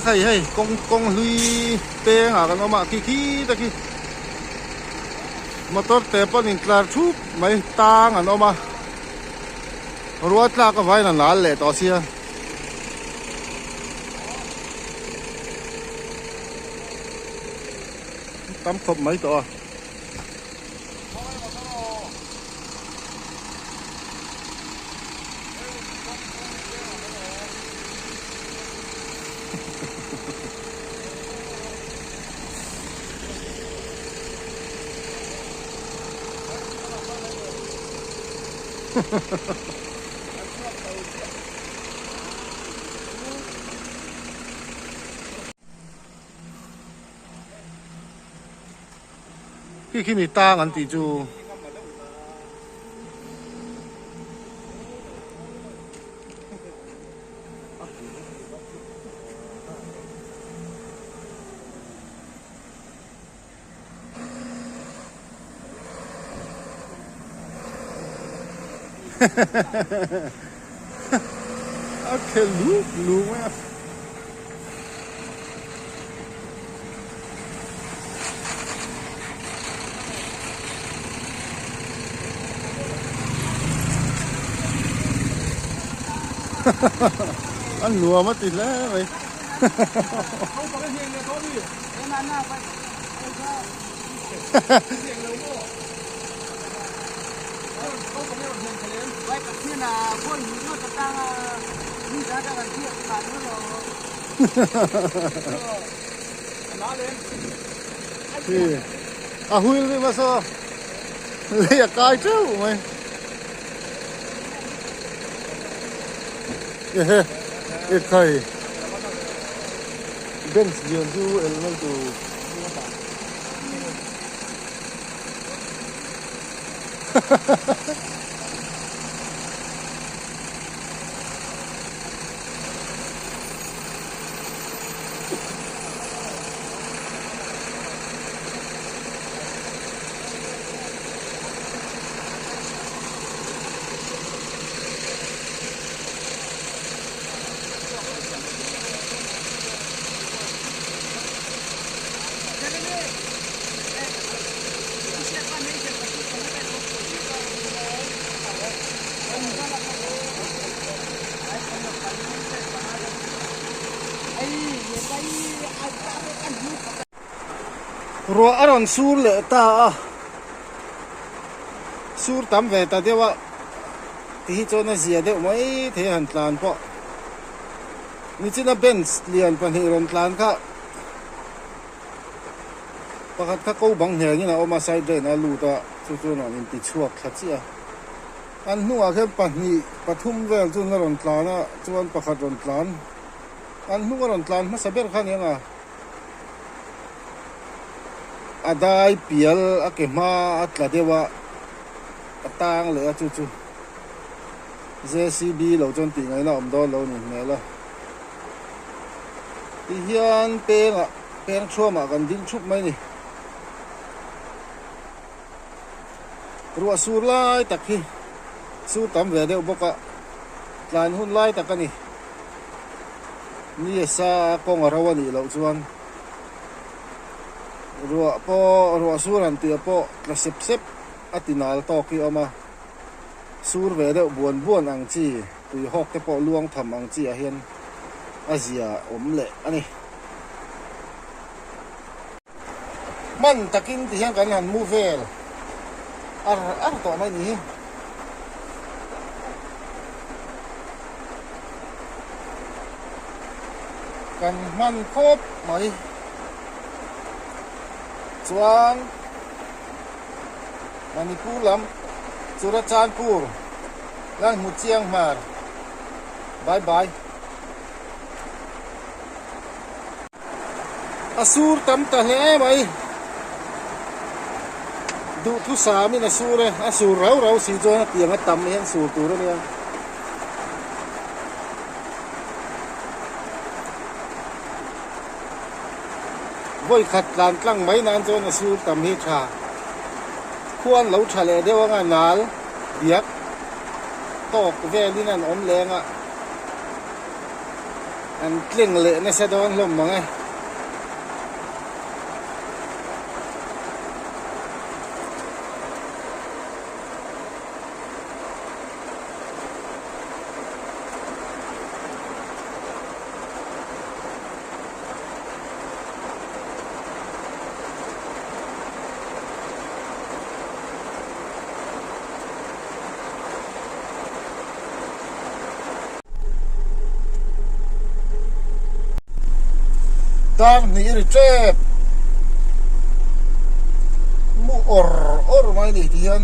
thầy hay con lui pe ngả cái nó mà khi ta khi motor te pa nin klar thup mai ta ngả nó mà ruat la ka vai na nal le to sia tắm khop mấy to khi mình ta ngắn tí chú okay, lú quá ăn lúa mất thì lẽ vậy huy đi mà sao lấy cái chứ mày kai Benz diyan su elemento rùa aron sur lệ ta sur tắm về ta tiêu ạ thì cho nó gì đấy mấy thế hẳn tàn po mình chỉ là Benz liền phần hình rồng tàn cả bác các câu bằng hè như là ôm sai đây là lù ta cho nó nhìn bị chuột thật chứ anh nuôi cái phần nhị bắt thum về cho nó rồng tàn á cho anh bác rồng tàn anh nuôi rồng tàn mà sao biết khăn như nào adai pial akema atla dewa atang le chu chu JCB lo chon ti ngai na om do lo ni ne la ti hian pen chua ma kan ding chup mai ni ruwa sur lai takhi su tam ve de boka tlan hun lai takani ni sa kong arawani lo chuan ruwa suran ti po la sep atinal to ki ama sur ve de buan ang chi tui hok te po luang tham ang chi a hian azia omle ani man takin ti hian kan han mu vel ar to mai ni kan man khop mai chuan Manipulam Churachandpur lan Muchiang Mar bye bye Asur tam ta hle mai du thu sa mi na sur asur rau si jo na tiang tam hen sur tu ra nia voi khat lan tlang mai nan jo na sur tam hi tha khuan lo tha le dewa nga nal biak tok ve lin an om lenga an tling le na sa don lom mangai Tang ni ri trep mu or mai ni tian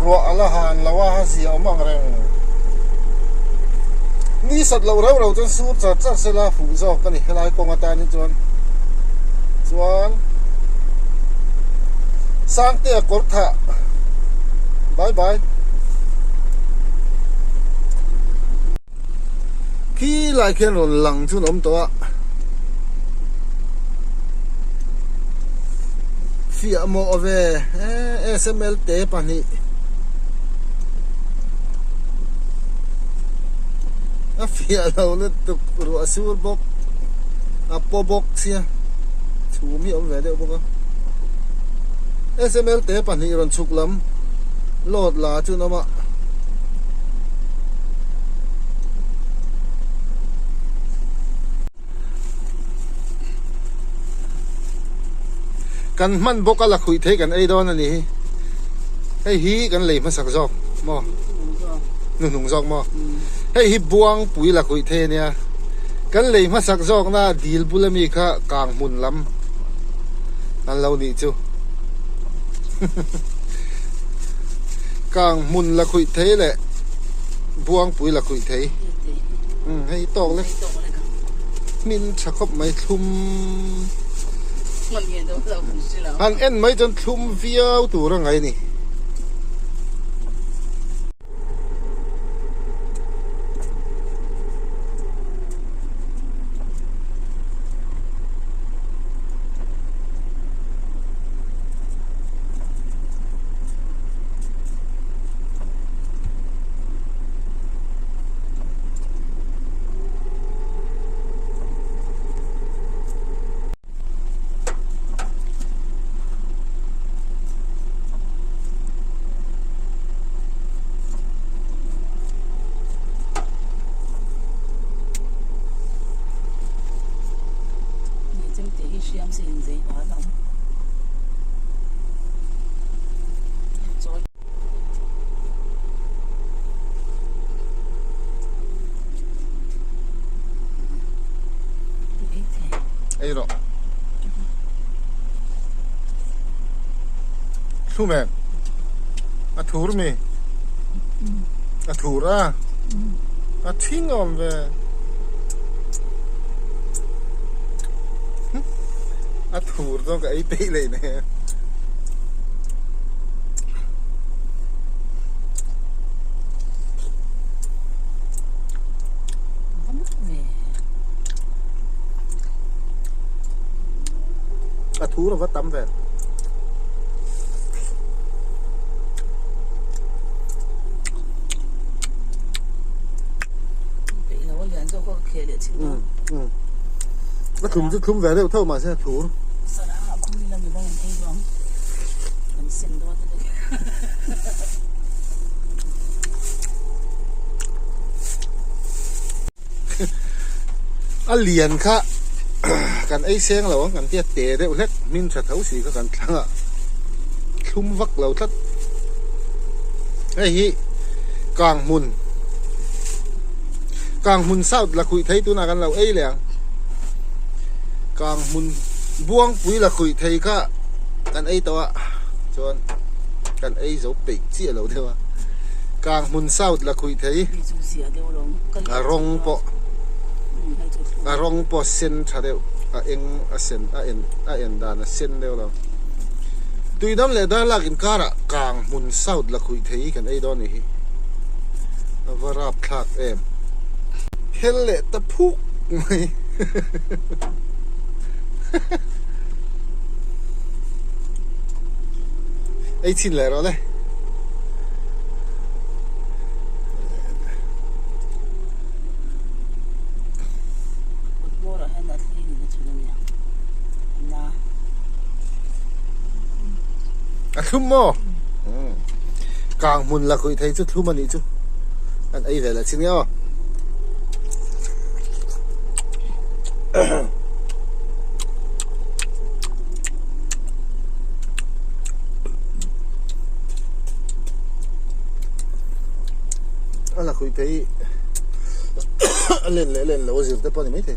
ro ala han lawa ha si omang reng ni sat lo rau chen su cha cha se la fu zo ka ni helai ko nga ta ni chuan sang te kor tha bye bye khi lại khiên rộn lằng chun ống to phía mộ về SML tế bản nhị phía lâu lên tục rùa sur bốc po bốc xia chú mi ông về đâu bốc SML tế bản nhị rộn chục lắm lột là chun ông ạกันมันบกละคุยเทกันไอ้ดอนอันนี้ไอ้ฮีกันเลยมาสักจอกมอหนุ่งจอกมอไอ้ฮีบวงปุ๋ยละคุยเทเนี่ยกันเลยมาสักจอกนะดีลบุลมีค่ะกลางมุนลำนั่นเรานี่จูกลางมุนละคุยเทแหละบวงปุ๋ยละคุยเทให้ตอกเลยมินชักคบไม่ทุ่มอันเอ็นไม่จนทุ่มเฟี้ยวตัวร่างไงนี่ไอ้หรอสู้แม่อะถูร์มีอะถูร์อะทิ้งอมเวอะถูร์ต้องกับไอ้ตีเลยเนี่ยthú là vắt tắm về nó không về đâu thâu mà sẽ thú ăn liền kháกันไอ้เสียงเรากันเตี้ยเตะได้อุเล็กมินจะเท้าสีก็กันทั้งอ่ะคุ้มวักเราทัดไอ้ฮีกลางมุนเศร้าละคุยไทยตัวนากันเราไอ้เหลียงกลางมุนบวงปุ๋ยละคุยไทยก็กันไอ้ตัวจน กันไอ้เจ้าเป็ดเจี๊ยเราเท่า กลางมุนเศร้าละคุยเทยอารมณ์ปอารมณ์ปเส้นชาเดียวเอ็งเส้นเอ็นดานเส้นเดียวเราตุยน้ำเลยได้ลักอินการะกลางมุนเศร้าละคุยเทยกันไอ้ดอนนี่วาราบคลากเอ็มเฮลเลตะพุกไหมไอ้ทิ้งเลยเราเลยทุ่มโมกลางมุนละคุยไทยจุดทุ่มมันนี่จุอันไอ้เวลาชิ้นนี้อ่ะอะไรคุยไทยเล่นแล้วว่าจะได้ปนไม่ได้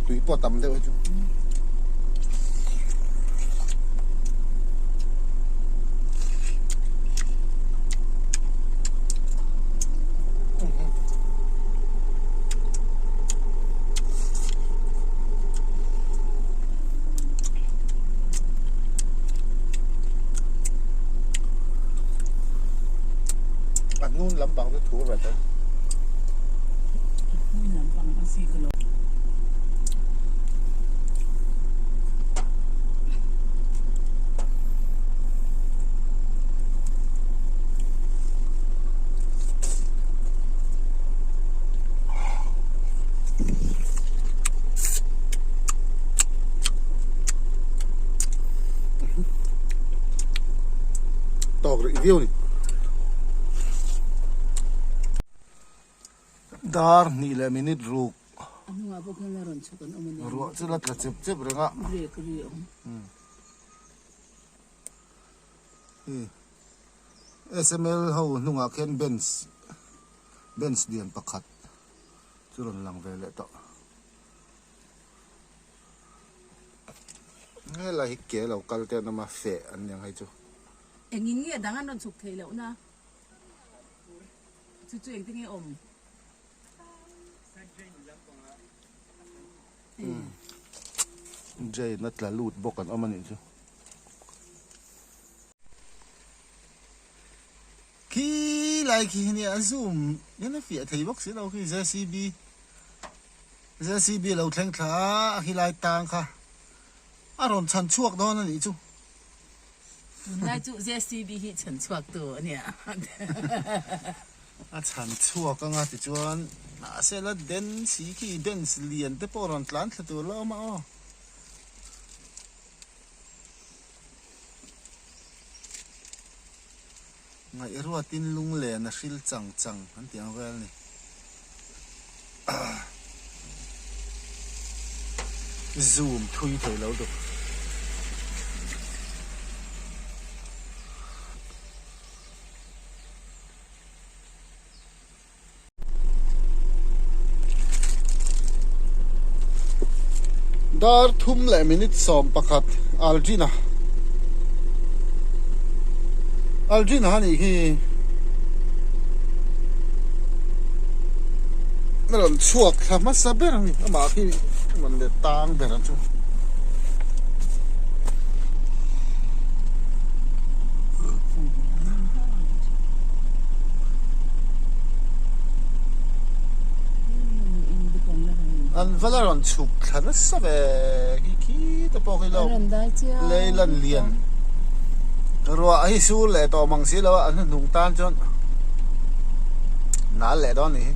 ตุยปอดต่ำเดียวจุอันนู้นลำบากจะถูกแบบนั้นลำบาก4 กิโลตอกอีเดียวนี่ดาร์นี่แหละมินิรูกรัวจะลัดละเจ็บเรื่องอ่ะSML เขาหนุ่งอาเคนเบนส์เดียนประคัดจุดหลังเวลต่อนี่แหละฮิกเก๋เราคัลเตอร์นมาเฟะอันยังไงจูเอ็งยิ่งเงี้ยดังอันนั้นสุกเทแล้วนะจู่ๆเอ็งที่งี้เจนัดละลูดบอกกันเอามันนี่จูขี้ไรขี้เนี่ยซูมเนี่ยนะเฟียไทยบอกสิเราคือ JCB เราแข่งขาขี้ไรต่างค่ะอารมณ์ชันช่วงนั่นนี่จูนายจู่ JCB ที่ฉันชวกตัวเนี่ยฉันช่วงก็งาติจวนน่าเสียละเด่นสีขี้เด่นสีเลียนแต่พอรันหลานตัวเรามาอ๋อไงรัวตินลุงเล่นชิลจังอันที่อันเวลนี่ซูมทุยถอยแล้วดูดาร์ทุ่มเลยมินิทสองประคัดอัลจีน่านี่คือนั่นช่วงทำมาสับเบอร์นี่มาคือมันเดือดตางเบอร์จูอันเวลาเราชุกขันสับเบอร์กี่ตัวพวกเราเลยลันเลียนรัวไอ้สู้เลยตัวมังสีแล้วอันนั้นหนุ่มตานจนนั่นแหละตอนนี้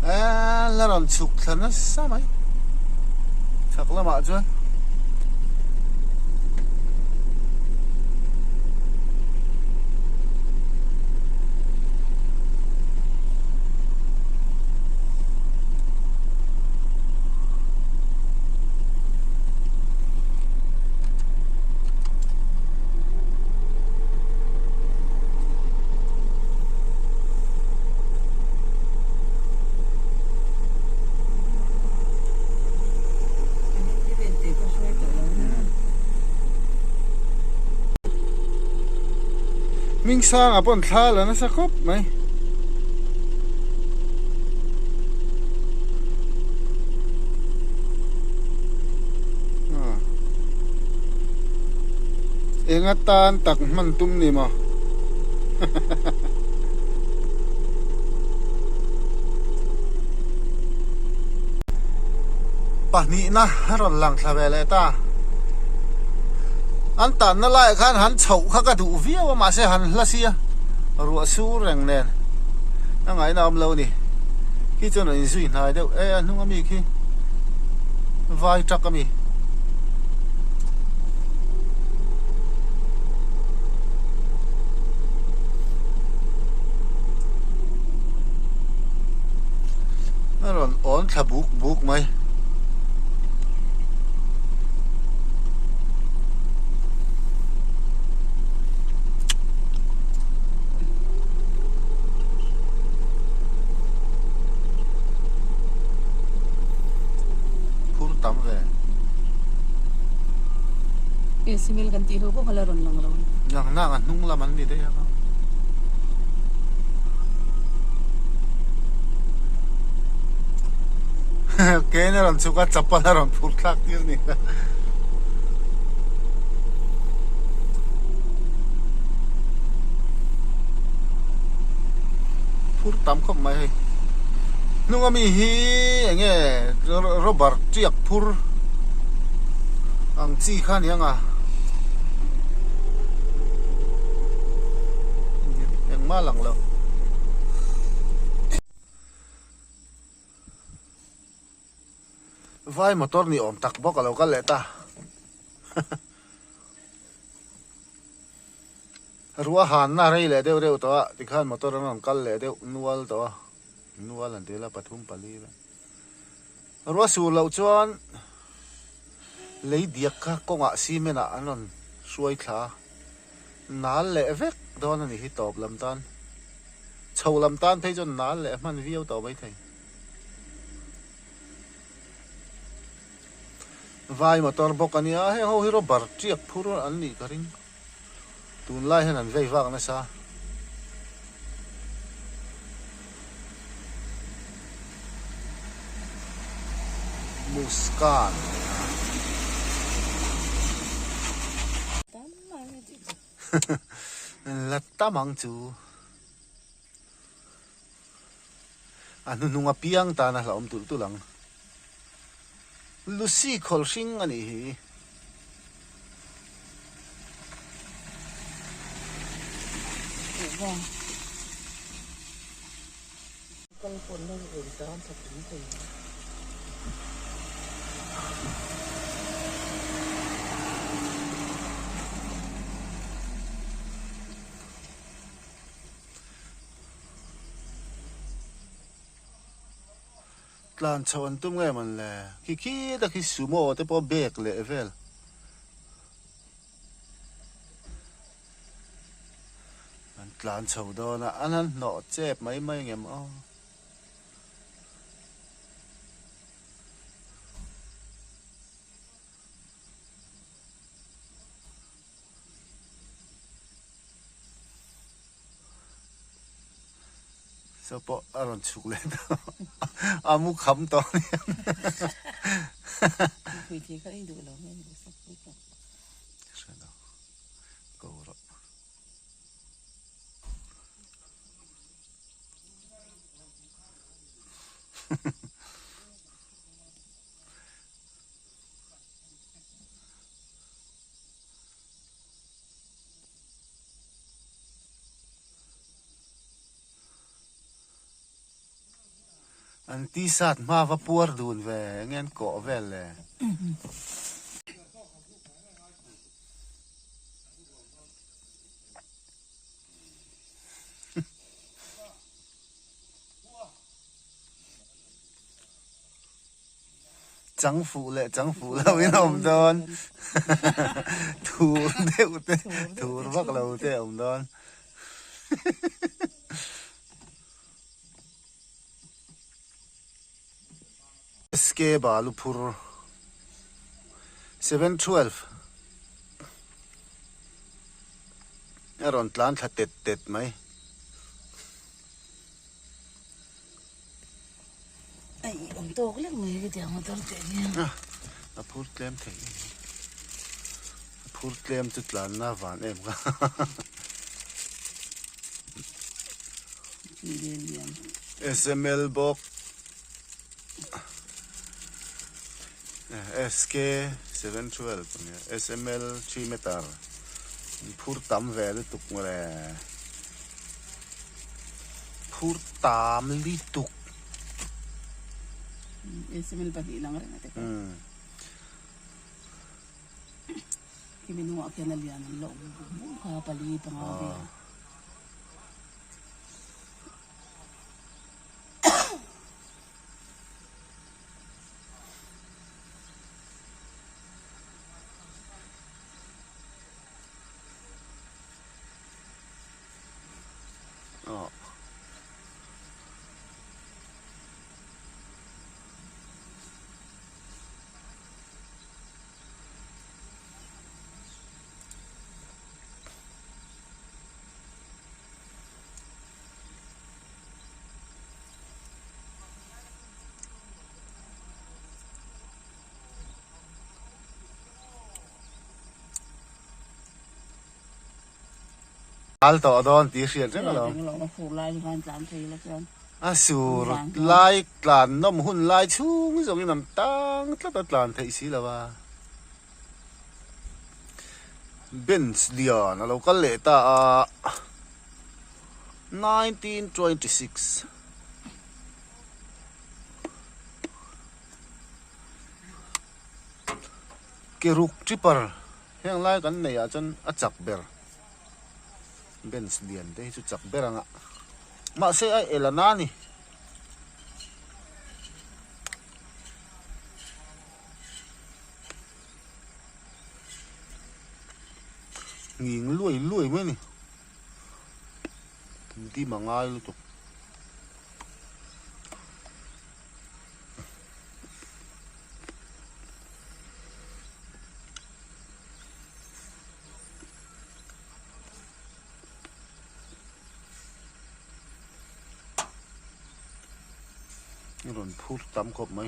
là còn chụp thân nó sao mấy chắc là mà chứ mình sang à bọn tha là nó sẽ khóc mày ingatan tak mantum ni mo pani na ron lang thavele ta an tan na lai khan han chho kha ka du viaw ma se han hlasia ru su reng nen na ngai na am lo ni ki chon in zui nai deuh e anung ami khi vai trak ami na ron on tha buk mai tắm về simil kan ti ho ko halaron lang raw yang na nung laman ni de ya kene ron chuka chapala ron phur thak tir ni phur tam khop mai nung ami hi enge Robert chiak phur ang chi khan yang à yang ma lang lo vai motor ni om tak bok alo ka leta ruwa han na rei le deu deu to ti khan motor an kal le deu nual to nual an de la pathum pali la ruwa su lo chuan lấy diak kha konga simena anon suai thla nal le vek don ani hi top lam tan chho lam tan thei jon nal le man viau to mai thei vai motor bok ania he ho hiro bar chiak phur an ni karing tun lai han an vei wak na sa Muskan latta mang chu anu nunga piang ta na hlom tu lang Lucy khol sing ani hi vâng con phun lên rồi đó thật đúng rồi tlan chon tum nge man le ki da ki sumo te po bek le vel an tlan chho do na anan no chep mai ngem o so po aron chuk le do amu kham to ni Quỳ thì các anh đủ lâu nên đủ sắp cuối cùng. Go rồi. อันที่สัตว์มาว่าปัวดูนเวเงี้ยเกาะเวลเลยจังฟูเลยจังฟูเราไม่นอมโดนถูเดียวเตะถูรักเราเตะอมโดนสเกบาลูพูร์712รอนตลานถ้าเต็ดไหมไอ้ผมโตก็เรียกมือก็เดี๋ยวมาตั้งแต่เนี่ยพูดเคลมถึงพูดเคลมจุดหลานหน้าหวานเอ็มก็ SML บอกSK 712เนี่ย SML 3 meter พูดตามแวร์ตุกมาเลยพูดตามลิตุกSML pagi lang rin natin kinuha kaya na liyan ng loob kapaliit ang ari al to don ti riel chen loเราผูกลายกันสามทีแล้วกันasur lai klan nom hun lai chung zong nam tang tlan thei si la wa bench lian alo kal le ta 1926 ke ruk tripper heng lai kan nei a chan a chak ber bench lian te chu chak beranga ma se ai elana ni nging luai me ni di mangai lu tuนี่โดนพูดตามครบไหม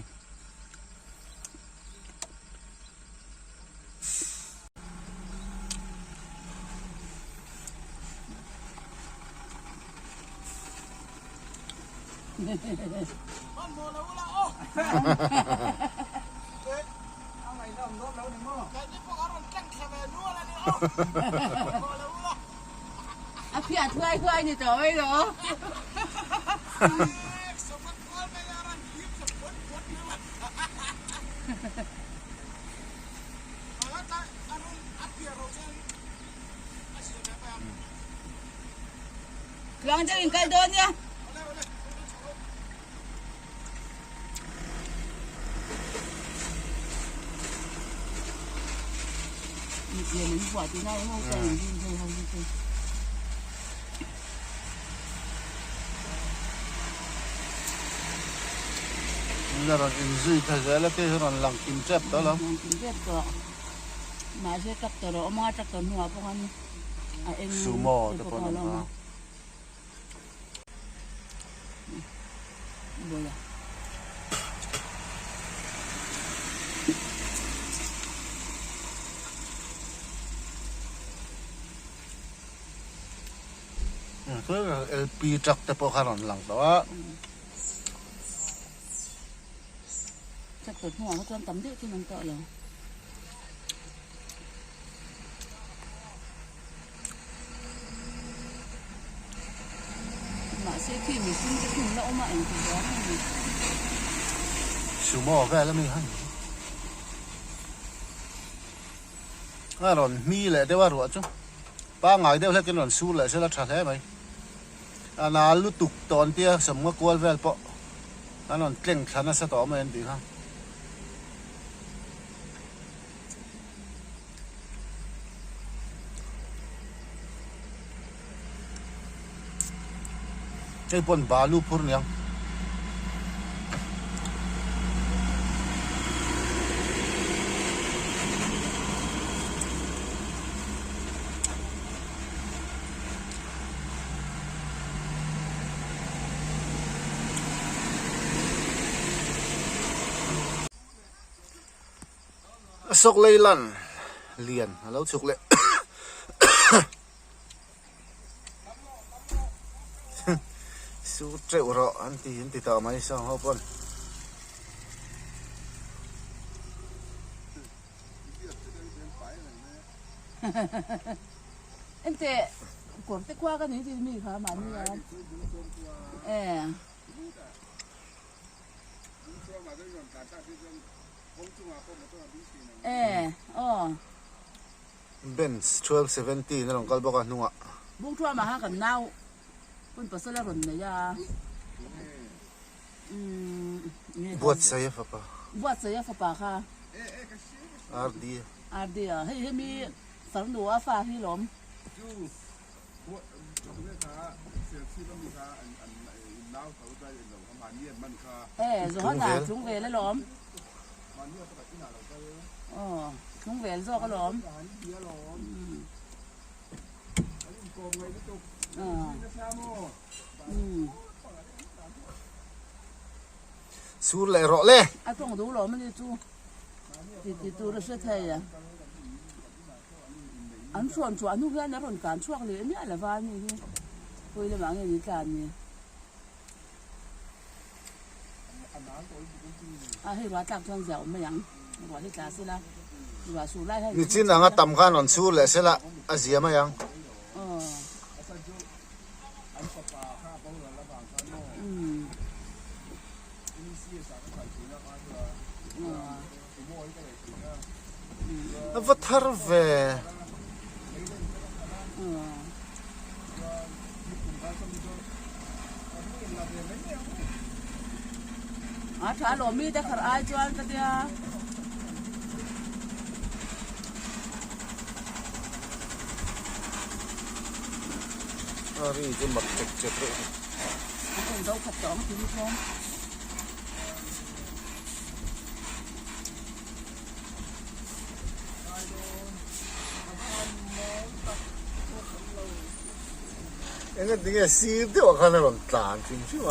พี่อาช่วยนี่ต่อไม่หรอลองจะกินไก่โดนเนี่ยมีเสียงหัวที่ไหนห้องใจยิงเลยห้องยิงนี่เราอินซีถ้าจะแล้วที่เราหลังกินเจ็บแล้วหรอหลังกินเจ็บก็มาช่วยจับตัวเราเอามาจับตัวหัวพวกนั้นเองซูโม่แต่พอนั้นก็บ่อยคือ LP จักแต่พอขนาดหลังแต่ว่าจับตัวหัวก็จนตำเด็กที่มันเตาะเลยมาเสียขี้มีขึ้นจะขึ้นแล้วเอามาเองตัวนี้ สูโม่แว่แล้วมีฮันหล่อนมีแหละแต่ว่ารัวจุป้าไงเดี๋ยวเล่นกันหล่อนสู้เลยเสร็จแล้วชัดแท้ไหมนาลุตุกตอนเตี้ยสมมติกวนแวลปะหล่อนเกล่งขันน่ะสะต่อมาเองดีฮะไอ้ปนบาลูพูนยังสุกเลยลันเลียนแล้วสุกเลย สู้เจ้าเราอันที่ต่อมาสองหัวปน Ente corte qua cái này thì mình khá mà như là Benz 1270นั่นของกัลบอกกันนัว buông chua mà ha cần nao quân bớt là run này ya บวชใส่ฝาปะ buat saya apa kah อาร์ดี ada hey mi sarung dua apa hi lom rồi là chúng về lấy lom chúng về do cái lomสู้เลยรอเลย à trong đủ lom mới chú thì tu nó sẽ thay à anh chuẩn lúc ra nó còn cản chuộc liền nhá là van như thế thôi là mang cái gì cản nhỉ à hay quá tặng cho dẻo màยังquá thì cá xí la quá sủ lại hay นี่จีนอ่ะตำข้านอนสู้เลยเสร็จละอาเซียมายังวัฒนเวถ้าเรามีแต่ขรายจวนก็เดียรีจะมัดเจ็บเลย คนเราขัดจ้องถึงพร้อมเอ็งก็ดิ้งซีดที่ว่าข้างในหล่นตาจริงใช่ไหม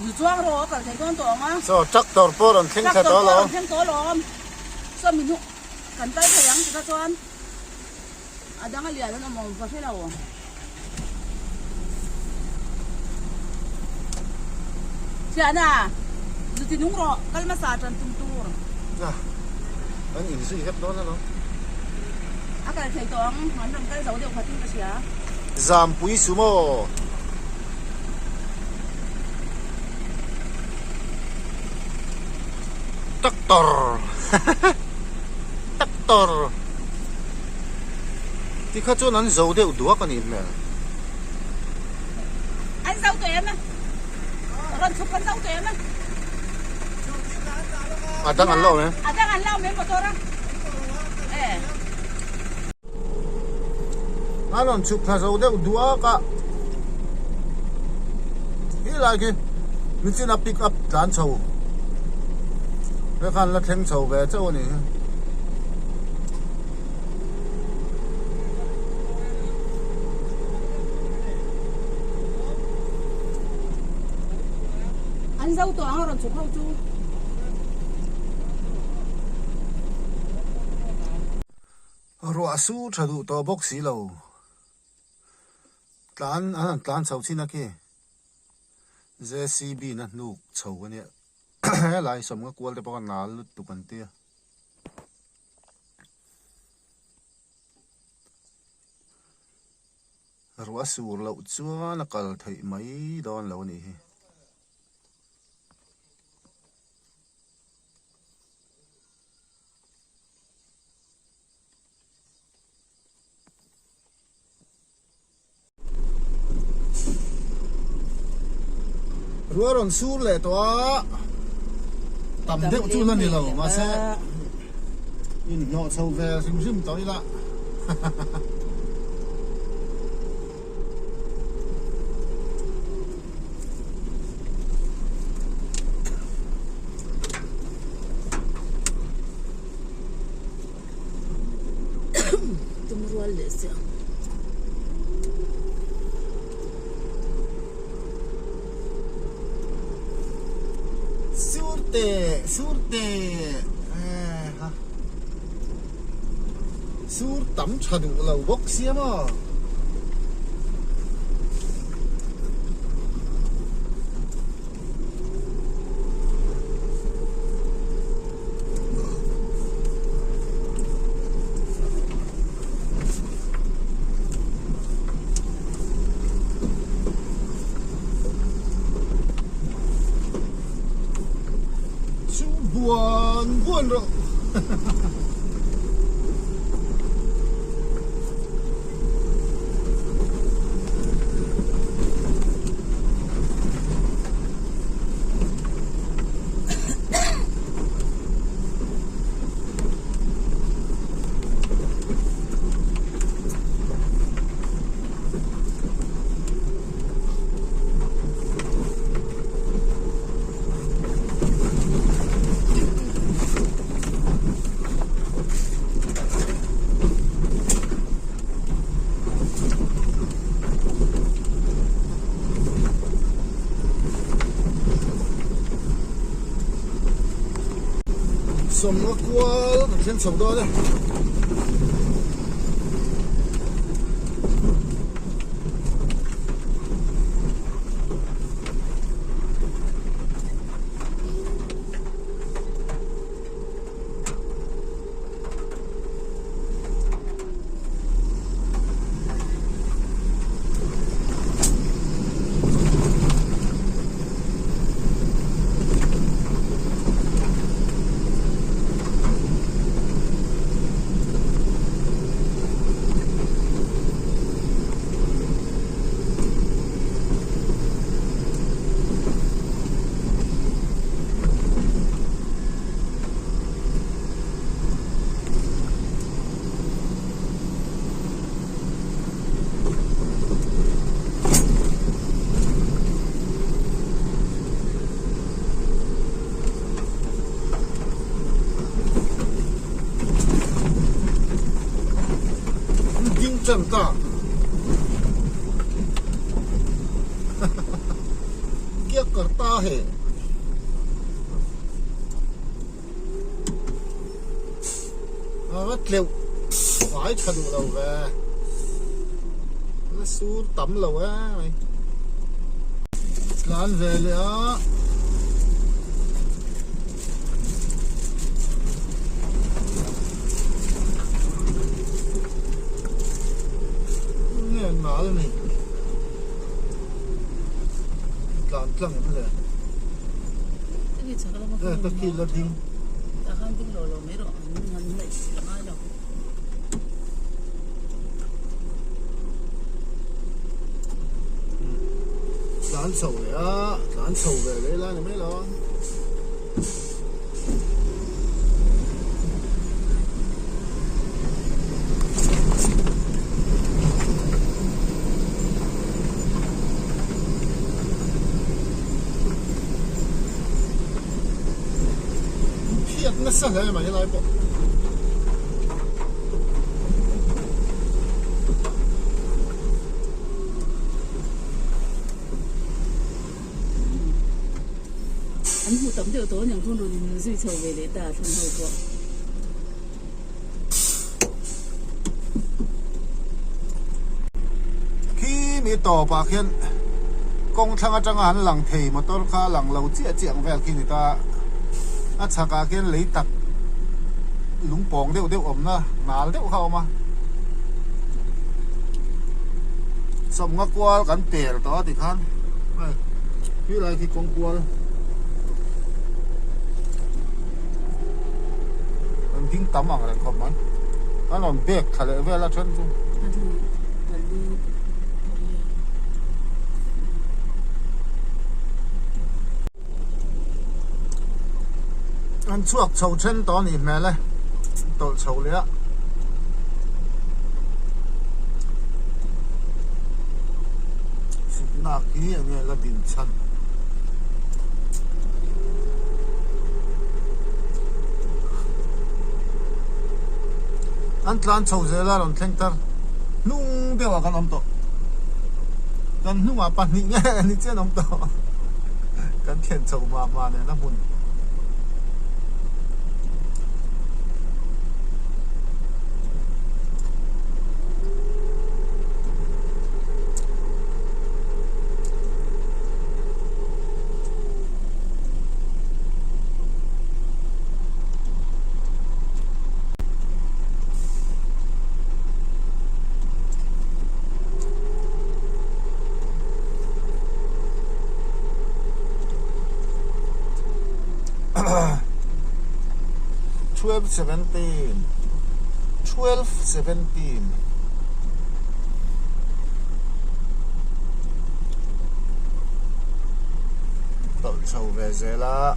อยู่ช่วงรอกับใช้ต้นตัวมั้ง so chắc tàu po rồi thinh thật đó lo เพ่งตัวลมส้มมีนุกันใต้ขยังจะจวนอ่ะดังอะไรแล้วน้ำมันก็ใช่เราเชื่อน่ะอยู่ที่นุ่งรอกัลมาสาจันตุ้มตัว น่ะอันนี้สิครับโดนแล้วเนาะ อากาศใช้ตัวมันทำใกล้เสาเดียวพัดที่กระเชีย giảm quý số mô tractor tractor thì khá cho nó dầu đều đúa con im nè anh dâu tụi em á con chụp con dâu tụi em á à đang ăn lâu nè à đang ăn lâu mấy một tô đó anh còn chụp thà dầu đều đúa cả cái là cái mình chỉ là pick up đàn sầu cái khăn là thêm sầu về chỗ này anh dâu tụi anh còn chụp không chú rùa su chả đủ to bốc xí lâu tán sầu xin kia JCB nè nụ sầu cái này lại sớm cái cuốn để bao nà lút tụ bàn tia rùa sủi lẩu chúa nó cần thấy mấy đòn lẩu này rùa ròn sủi lệ toa tầm đeo chú lên đi lẩu mà sẽ in nọ sâu về sim sim tớiละ tum rual le se surte ha sur tắm chadu lẩu bốc xiêm à buồn rồi sầm nó qua trên sầm đó đây chân ta kia करता है mất liệu phải chân lâu về nó xuống tắm lâu á mày lan về nữa nói này làm chăng thế này tất nhiên là đinh ta không tin lồ mấy rồi ngân này là ai đâu lán sầu về đấy là mấy lo nó sẵn này mà như này bộ anh hụt tấm tiểu tố những con đồ gì trở về để ta thân hồi của khi mi tổ bạc hiện công thang ở trong hắn lằng thề mà tôi khá lằng lâu chia chiang về khi người ta อาชากาเกนเลยตักลุงปองเดี๋ยวอมนะหนาเดี๋ยวเข้ามาสมกับกวากันเตะต่อติคันพี่อะไรที่กงกวามันทิ้งตั้มอะไรขอบมันอันนั้นเบรกทะเลเวลาชนจุอันช่วงเช้าเช่นตอนนี้แม่เลยตอนเช้าเลยอะหนักที่อย่างเงี้ยละดินชันอันตรานเช้าเจริญแล้วเทงตานุ่งเดียวกันน้ำตกกันนุ่งมาปันนี่เงี้ยนี่เจ้าน้ำตกกันเทียนเช้ามาเนี่ยนะบุญ12-17 tol sau về dễ là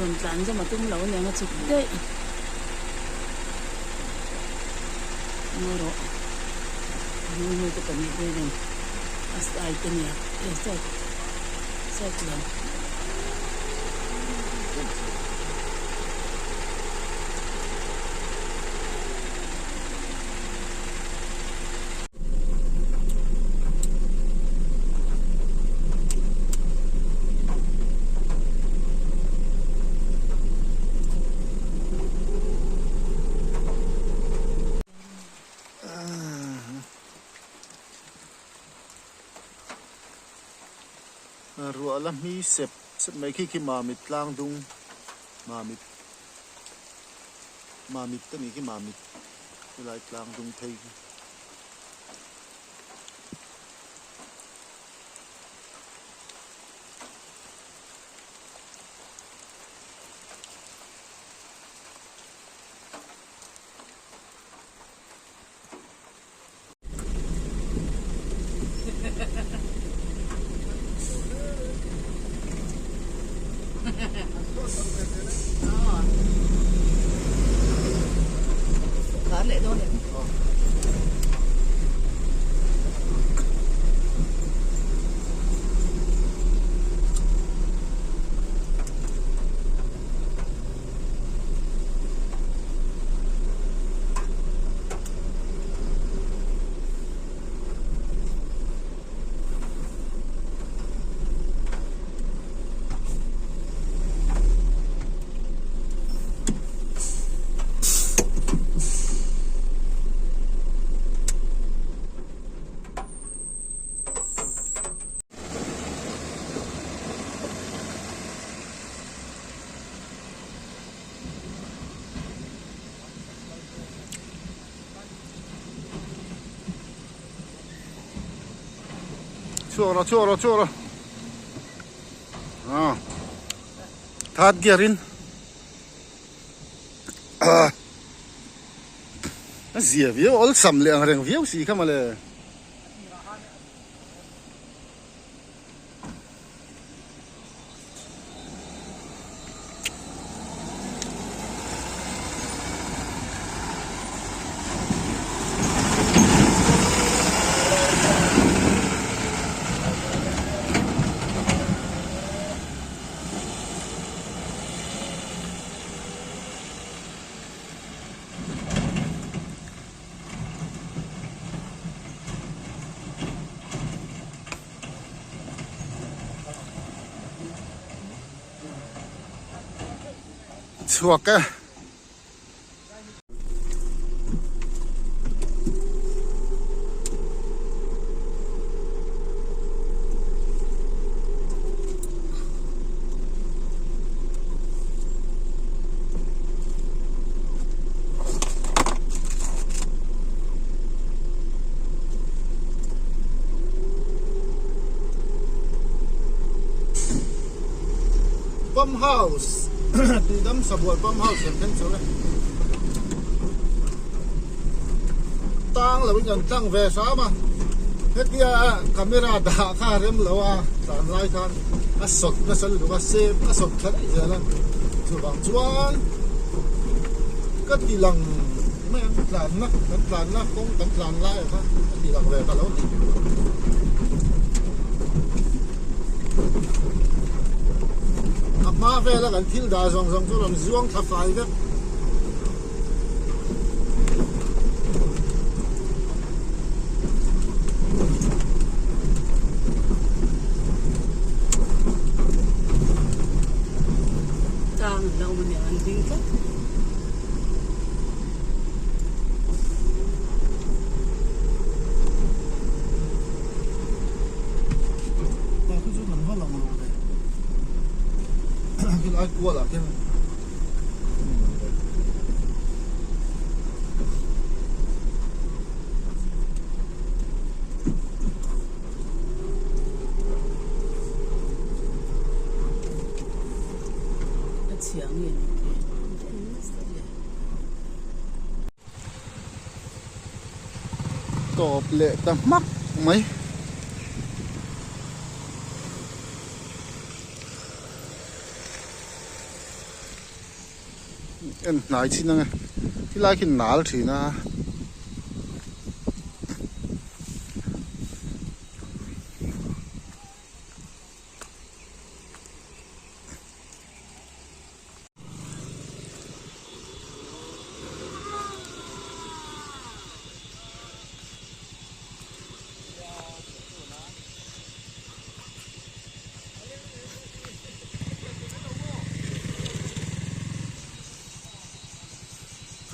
run tlan cho mà tum lâu nè nó chụp đấy ngô đó ngô cái tận đây này ai tên nhỉ sai lầnรัวละมีเสพไม่ขี้มามิดล่างดุงมามิดตัวนี้ขี้มามิดเวลากลางดุงไทยcả lệ thôi này chua thắt gearin dìa viêu ol sầm lệ hàng viêu gì không mà lệ chuột cái pump house thì đâm sập bụi pump house hiện thân số này tăng là bây giờ tăng về sao mà hết kia camera đã khá rem lâu à tàn lại khan sốt nó sẽ được save sốt thật giờ là chụp bằng chuan cái gì lần mấy anh làm nó cũng làm lại ha cái gì lần về cả lâu mà về là gần thiếu đa dòng cho làm zuông tháp phải đó càng đâu mình nhận ăn dính cách ai cua là cái tộp lệ ta mắc mấy em nãy xin nghe thì lại khi nào thì na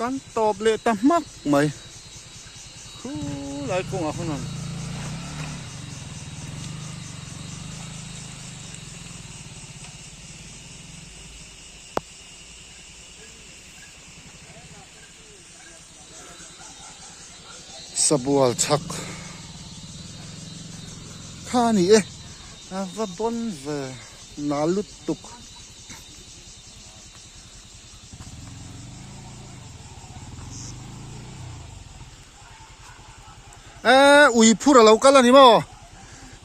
กันตอบเลยแต่มักไหมคือหลายกงอ่ะคนนั้นสบัวชักข้านี่ว่าบนเวนาลุตุกอุ้ยพูดอะไรกันล่ะนี่มั้ง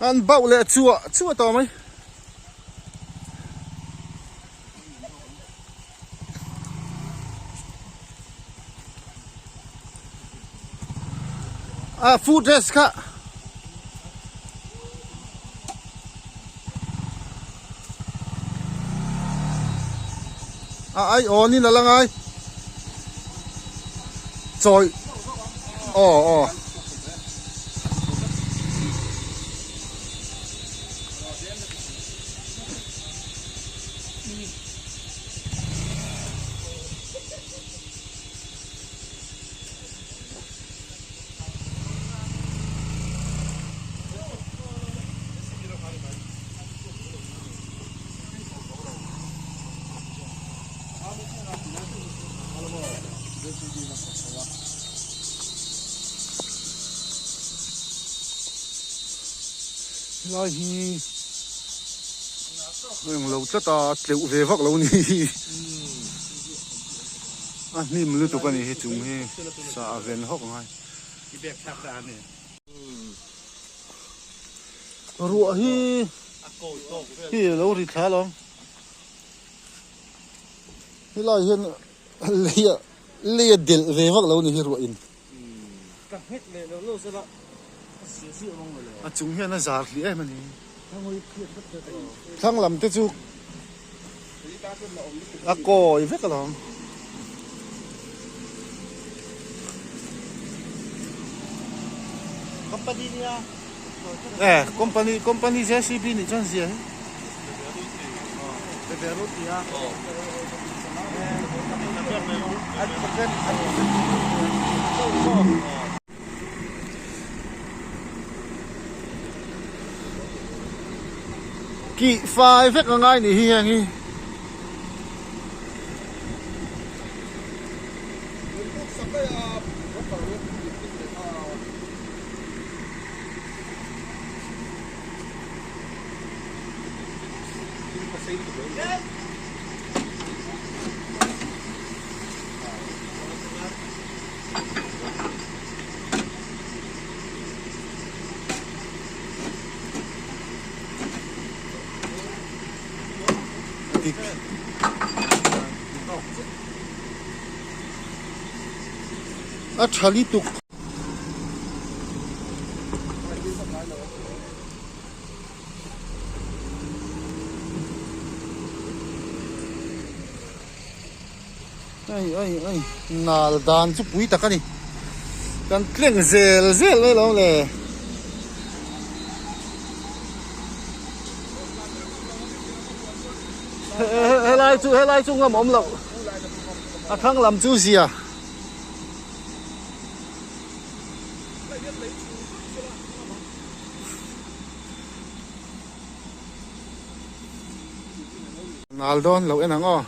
อันเบาเลยชัวต่อไหมฟูดเรสค่ะไออ๋อนี่น่ะละไงจอยอ๋อlai hi mình lâu tất ta chịu về vóc lâu nè ni mình lưu tục cái này hết chúng he sa ven hốc ngay ruộng hi lâu thì khá lắm hi lai hiền lia đil về vóc lâu nè hi ruộng chúng hiện nó giả lý em này thằng làm tết chú còi vết cả lòng company JCB này chân gì ấy kỵ phai phết ngay nỉ hiền hi Chali tuk ai nal dan chu pui takani kan tleng zel le lo le helai chu ngam om lo a thang lam chu sia nal don lo en ang o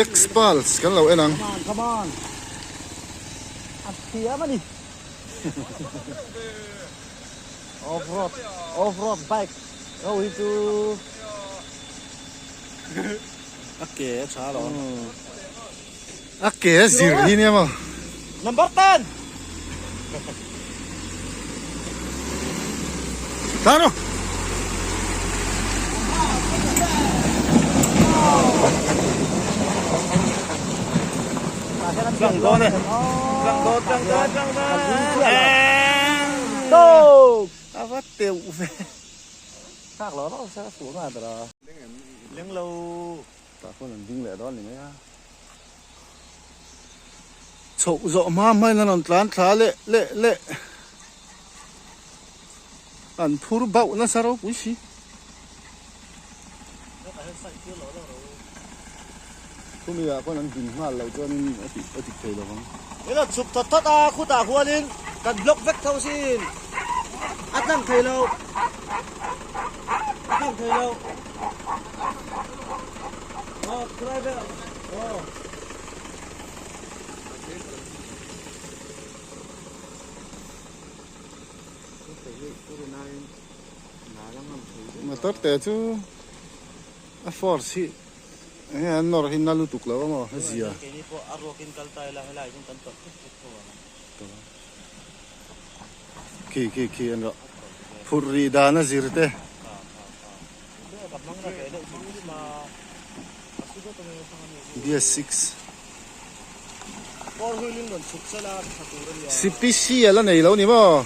Expulse kan lo en ang come onอัดเสียมาดิ off road bike going to โอเคช้าหรอโอเคสิที่เนี่ยมั้ง number 10 ตาโนTrăng to này. Trăng to. Tô. À vắt tiêu về. Khác nó sẽ xuống là từ đó. Liếng lâu. Ta có lần dính lệ đó này mấy á. Chậu rộ ma mấy nó còn tán khá lệ. Ăn phuru bậu nó sao đâu quý xí. Cũng bây giờ có lần dính hoa lâu cho nên ở thịt thầy đâu không? Đấy là chụp thật à, khu tả hoa lên. Cần block vết thâu xin. Át năng thầy lâu. Driver. Mà tất té chứ. À force anh nó hình nalu tuk lawa mo hazia Kini po arokin kaltay lang hilay yung tanto. ki anh đó phuri dana zirte DS6 Four wheeling doon suksala sa turan ya. CPC ala nei lo ni mo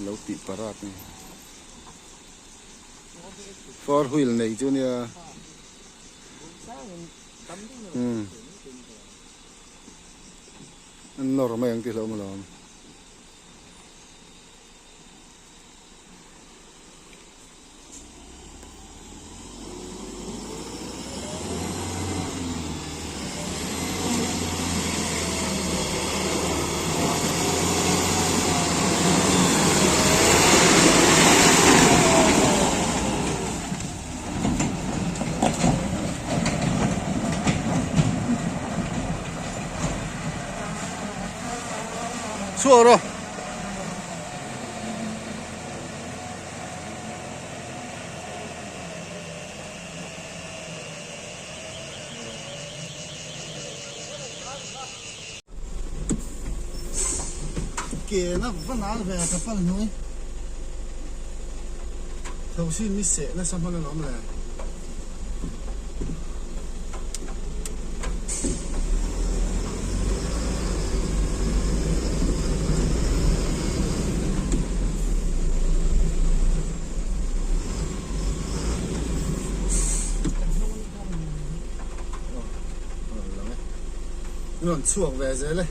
lo ti parat ni four wheel nei chu ni anh nor mai ang ti lo mo lo Suoro. Kể nó vẫn áo về cái phần núi. Thầu xin mi sẽ nó xong nó lắm này. Nó chuộc về dưới đây.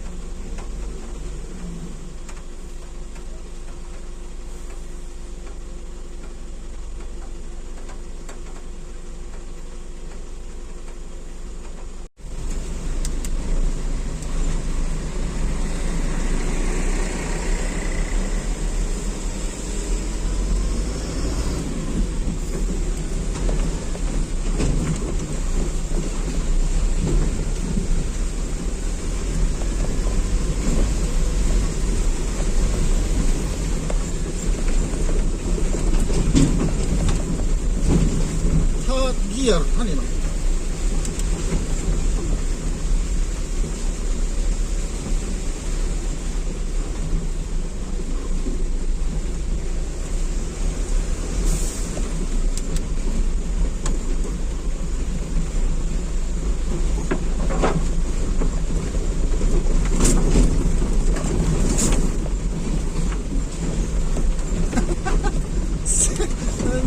clear ani ma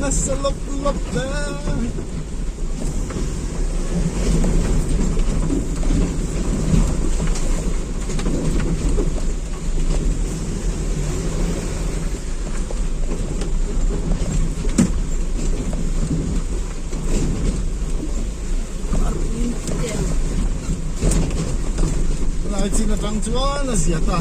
nasa lop-lop na. Lại chỉ là trắng chúa là gì ta?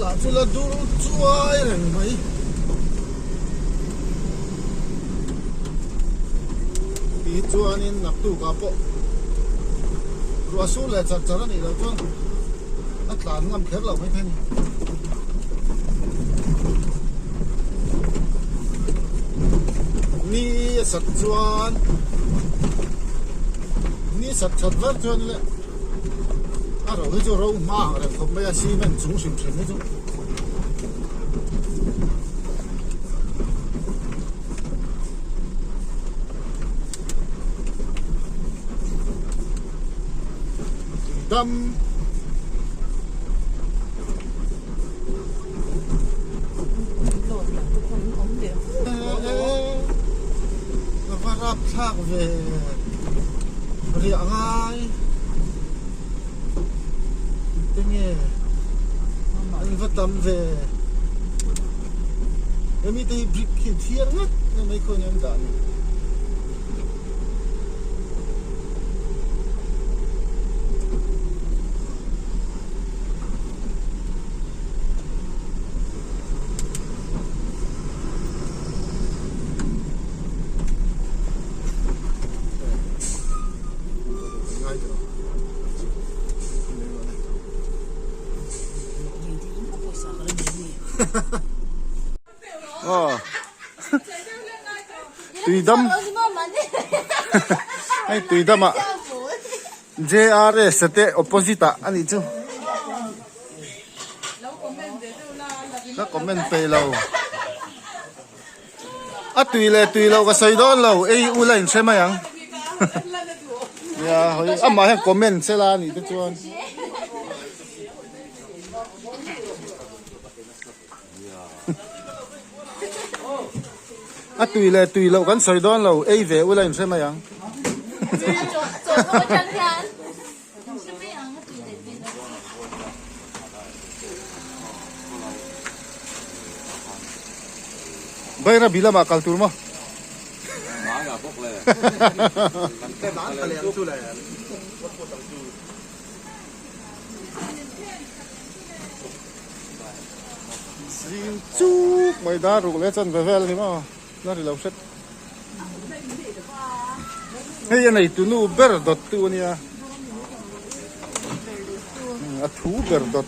là chú là đủ chuối rồi mấy bị chuối nên nạp tủ cả bộ rồi số là chặt chặt này là chuối nó tàn làm khép lòng mấy thế này ni sạch chuối ni sạch chặt vắt chuối này rồi cái chỗ rau mà rồi không bây giờ xi men chúng sinh thành cái chỗ đâm và rap thác về rịa ngay nghe anh vẫn tắm về em đi tới brick hiện thiên nhất nên mấy con em đã tùy đâm hay tùy đâm ạ JRS sẽ opposite anh đi chứ các comment về lâu à tùy lâu cái xây đó lâu ấy u lên xem mà yang ya hồi mà hay comment sẽ là gì đó chứ à tùy lâu cái sợi đón lâu ấy về u lên xem mà yang bây giờ bila mà kaltur mà แต่บ้านตะเลียงสุดเลย Xin chúc mày đã rủ lấy chân về vel thì mà nó thì lâu sét cái này tụi nó bер đột tụi nha thú bер đột